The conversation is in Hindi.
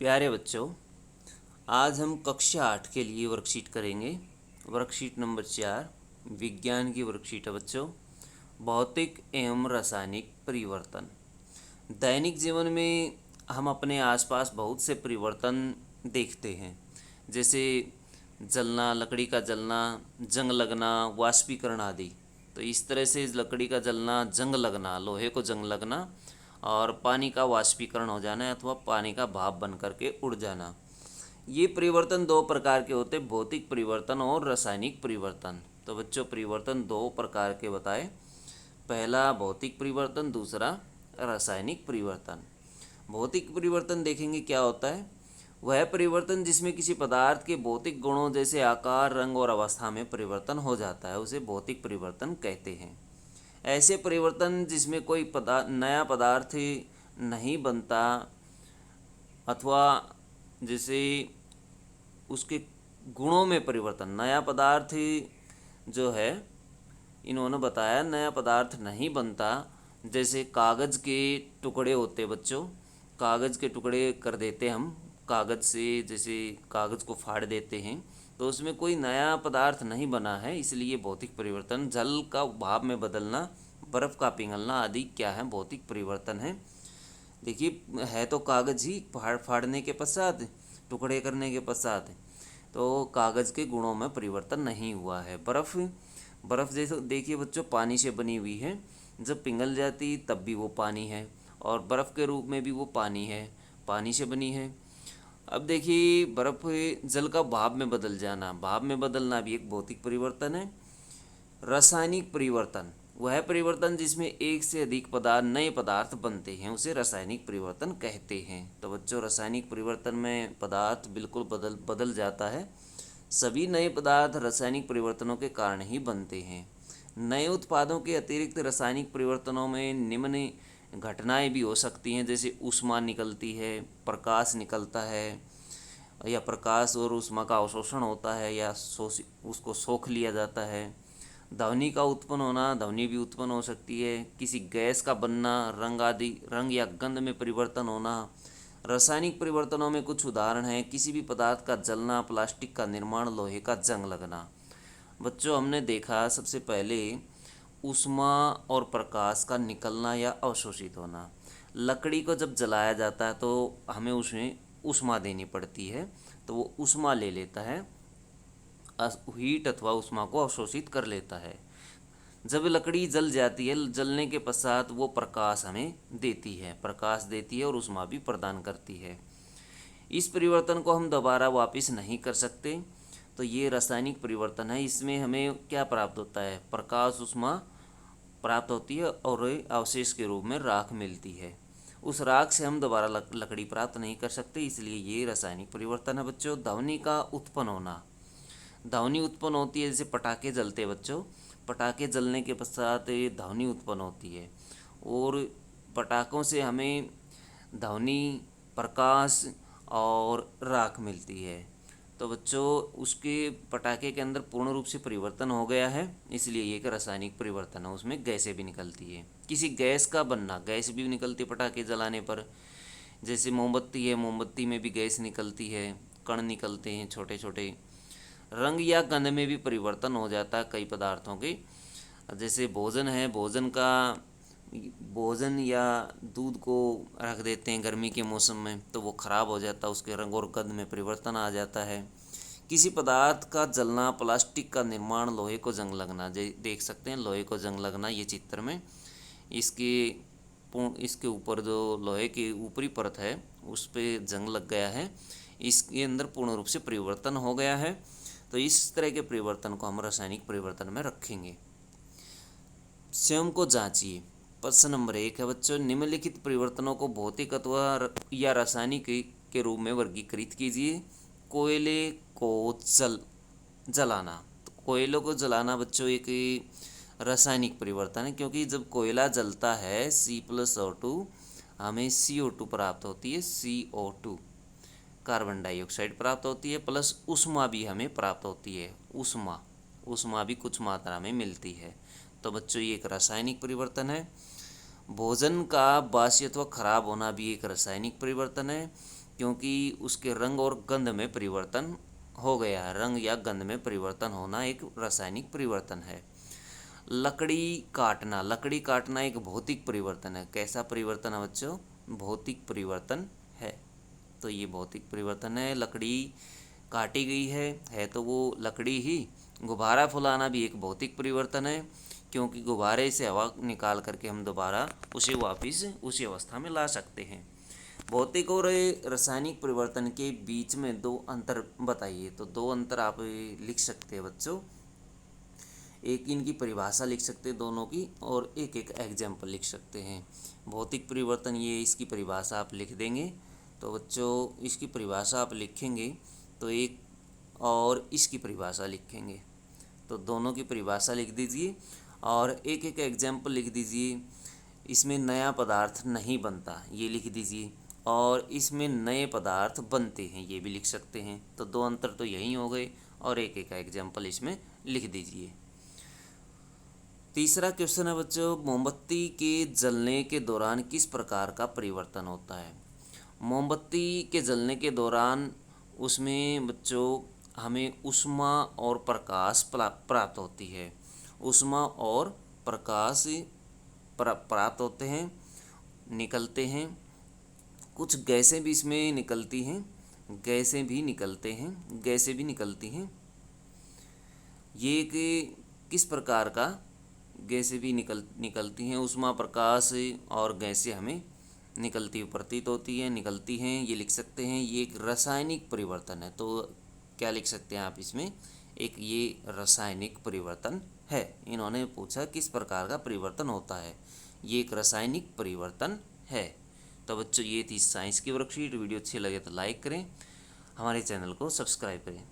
प्यारे बच्चों, आज हम कक्षा 8 के लिए वर्कशीट करेंगे। वर्कशीट नंबर 4 विज्ञान की वर्कशीट है बच्चों। भौतिक एवं रासायनिक परिवर्तन। दैनिक जीवन में हम अपने आसपास बहुत से परिवर्तन देखते हैं, जैसे जलना, लकड़ी का जलना, जंग लगना, वाष्पीकरण आदि। तो इस तरह से लकड़ी का जलना, जंग लगना, लोहे को जंग लगना और पानी का वाष्पीकरण हो जाना अथवा पानी का भाप बन करके उड़ जाना। ये परिवर्तन दो प्रकार के होते हैं, भौतिक परिवर्तन और रासायनिक परिवर्तन। तो बच्चों, परिवर्तन दो प्रकार के बताए। पहला भौतिक परिवर्तन, दूसरा रासायनिक परिवर्तन। भौतिक परिवर्तन देखेंगे क्या होता है। वह परिवर्तन जिसमें किसी पदार्थ के भौतिक गुणों जैसे आकार, रंग और अवस्था में परिवर्तन हो जाता है, उसे भौतिक परिवर्तन कहते हैं। ऐसे परिवर्तन जिसमें कोई नया पदार्थ नहीं बनता अथवा जैसे उसके गुणों में परिवर्तन, नया पदार्थ जो है इन्होंने बताया नया पदार्थ नहीं बनता। जैसे कागज़ के टुकड़े होते बच्चों, कागज़ के टुकड़े कर देते हम, कागज़ से जैसे कागज़ को फाड़ देते हैं, तो उसमें कोई नया पदार्थ नहीं बना है, इसलिए भौतिक परिवर्तन। जल का भाप में बदलना, बर्फ़ का पिघलना आदि क्या है, भौतिक परिवर्तन है। देखिए, है तो कागज़ ही, फाड़ने के पश्चात, टुकड़े करने के पश्चात तो कागज़ के गुणों में परिवर्तन नहीं हुआ है। बर्फ़ जैसे देखिए बच्चों, पानी से बनी हुई है, जब पिघल जाती तब भी वो पानी है, और बर्फ़ के रूप में भी वो पानी है, पानी से बनी है। अब देखिए, बर्फ़ जल का भाप में बदल जाना, भाप में बदलना भी एक भौतिक परिवर्तन है। रासायनिक परिवर्तन वह परिवर्तन जिसमें एक से अधिक नए पदार्थ बनते हैं, उसे रासायनिक परिवर्तन कहते हैं। तो बच्चों, रासायनिक परिवर्तन में पदार्थ बिल्कुल बदल जाता है। सभी नए पदार्थ रासायनिक परिवर्तनों के कारण ही बनते हैं। नए उत्पादों के अतिरिक्त रासायनिक परिवर्तनों में निम्न घटनाएं भी हो सकती हैं, जैसे ऊष्मा निकलती है, प्रकाश निकलता है, या प्रकाश और ऊष्मा का अवशोषण होता है, या उसको सोख लिया जाता है। ध्वनि का उत्पन्न होना, ध्वनि भी उत्पन्न हो सकती है। किसी गैस का बनना, रंग या गंध में परिवर्तन होना। रासायनिक परिवर्तनों में कुछ उदाहरण हैं, किसी भी पदार्थ का जलना, प्लास्टिक का निर्माण, लोहे का जंग लगना। बच्चों, हमने देखा सबसे पहले ऊष्मा और प्रकाश का निकलना या अवशोषित होना। लकड़ी को जब जलाया जाता है तो हमें उसमें ऊष्मा देनी पड़ती है, तो वो ऊष्मा ले लेता है, हीट अथवा ऊष्मा को अवशोषित कर लेता है। जब लकड़ी जल जाती है, जलने के पश्चात वो प्रकाश हमें देती है, प्रकाश देती है और ऊष्मा भी प्रदान करती है। इस परिवर्तन को हम दोबारा वापस नहीं कर सकते, तो ये रासायनिक परिवर्तन है। इसमें हमें क्या प्राप्त होता है, प्रकाश, ऊष्मा प्राप्त होती है और अवशेष के रूप में राख मिलती है। उस राख से हम दोबारा लकड़ी प्राप्त नहीं कर सकते, इसलिए ये रासायनिक परिवर्तन है। बच्चों, ध्वनि का उत्पन्न होना, ध्वनि उत्पन्न होती है, जैसे पटाखे जलते हैं बच्चों, पटाखे जलने के पश्चात ध्वनि उत्पन्न होती है, और पटाखों से हमें ध्वनि, प्रकाश और राख मिलती है। तो बच्चों, उसके पटाखे के अंदर पूर्ण रूप से परिवर्तन हो गया है, इसलिए ये एक रासायनिक परिवर्तन है। उसमें गैसें भी निकलती है, किसी गैस का बनना, गैस भी निकलती है पटाखे जलाने पर। जैसे मोमबत्ती है, मोमबत्ती में भी गैस निकलती है, कण निकलते हैं छोटे छोटे। रंग या गंध में भी परिवर्तन हो जाता है कई पदार्थों के। जैसे भोजन है, भोजन या दूध को रख देते हैं गर्मी के मौसम में, तो वो ख़राब हो जाता है, उसके रंग और गंध में परिवर्तन आ जाता है। किसी पदार्थ का जलना, प्लास्टिक का निर्माण, लोहे को जंग लगना, देख सकते हैं लोहे को जंग लगना ये चित्र में। इसके ऊपर जो लोहे की ऊपरी परत है उस पर जंग लग गया है, इसके अंदर पूर्ण रूप से परिवर्तन हो गया है। तो इस तरह के परिवर्तन को हम रासायनिक परिवर्तन में रखेंगे। स्वयं को जांचिए। प्रश्न नंबर 1 है बच्चों, निम्नलिखित परिवर्तनों को भौतिक अथवा या रासायनिक के रूप में वर्गीकृत कीजिए। कोयले को जलाना। तो कोयलों को जलाना बच्चों एक रासायनिक परिवर्तन है, क्योंकि जब कोयला जलता है C+O2 हमें CO2 प्राप्त होती है, CO2 कार्बन डाइऑक्साइड प्राप्त होती है, प्लस ऊष्मा भी हमें प्राप्त होती है, ऊष्मा भी कुछ मात्रा में मिलती है। तो बच्चों, ये एक रासायनिक परिवर्तन है। भोजन का बासी अथवा खराब होना भी एक रासायनिक परिवर्तन है। क्योंकि उसके रंग और गंध में परिवर्तन हो गया है। रंग या गंध में परिवर्तन होना एक रासायनिक परिवर्तन है। लकड़ी काटना एक भौतिक परिवर्तन है। कैसा परिवर्तन है बच्चों? भौतिक परिवर्तन है। तो ये भौतिक परिवर्तन है। लकड़ी काटी गई है तो वो लकड़ी ही। गुब्बारा फुलाना भी एक भौतिक परिवर्तन है, क्योंकि गुब्बारे से हवा निकाल करके हम दोबारा उसे वापस उसी अवस्था में ला सकते हैं। भौतिक और रासायनिक परिवर्तन के बीच में दो अंतर बताइए। तो दो अंतर आप लिख सकते हैं बच्चों। एक इनकी परिभाषा लिख सकते हैं दोनों की, और एक एक एग्जाम्पल लिख सकते हैं। भौतिक परिवर्तन, ये इसकी परिभाषा आप लिख देंगे। तो बच्चों इसकी परिभाषा आप लिखेंगे तो एक, और इसकी परिभाषा लिखेंगे तो दोनों की परिभाषा लिख दीजिए और एक एक एग्जाम्पल लिख दीजिए। इसमें नया पदार्थ नहीं बनता, ये लिख दीजिए, और इसमें नए पदार्थ बनते हैं, ये भी लिख सकते हैं। तो दो अंतर तो यही हो गए, और एक एक एग्जाम्पल इसमें लिख दीजिए। तीसरा क्वेश्चन है बच्चों, मोमबत्ती के जलने के दौरान किस प्रकार का परिवर्तन होता है? मोमबत्ती के जलने के दौरान उसमें बच्चों हमें ऊष्मा और प्रकाश प्राप्त होती है। ऊष्मा और प्रकाश प्राप्त होते हैं, निकलते हैं। कुछ गैसें भी इसमें निकलती हैं, गैसें भी निकलती हैं। ये कि किस प्रकार का गैसें भी निकलती हैं, ऊष्मा, प्रकाश और गैसें हमें निकलती प्रतीत होती है, निकलती हैं, ये लिख सकते हैं। ये एक रासायनिक परिवर्तन है। तो क्या लिख सकते हैं आप इसमें? एक ये रासायनिक परिवर्तन है। इन्होंने पूछा किस प्रकार का परिवर्तन होता है, ये एक रासायनिक परिवर्तन है। तो बच्चों ये थी साइंस की वर्कशीट। वीडियो अच्छी लगे तो लाइक करें, हमारे चैनल को सब्सक्राइब करें।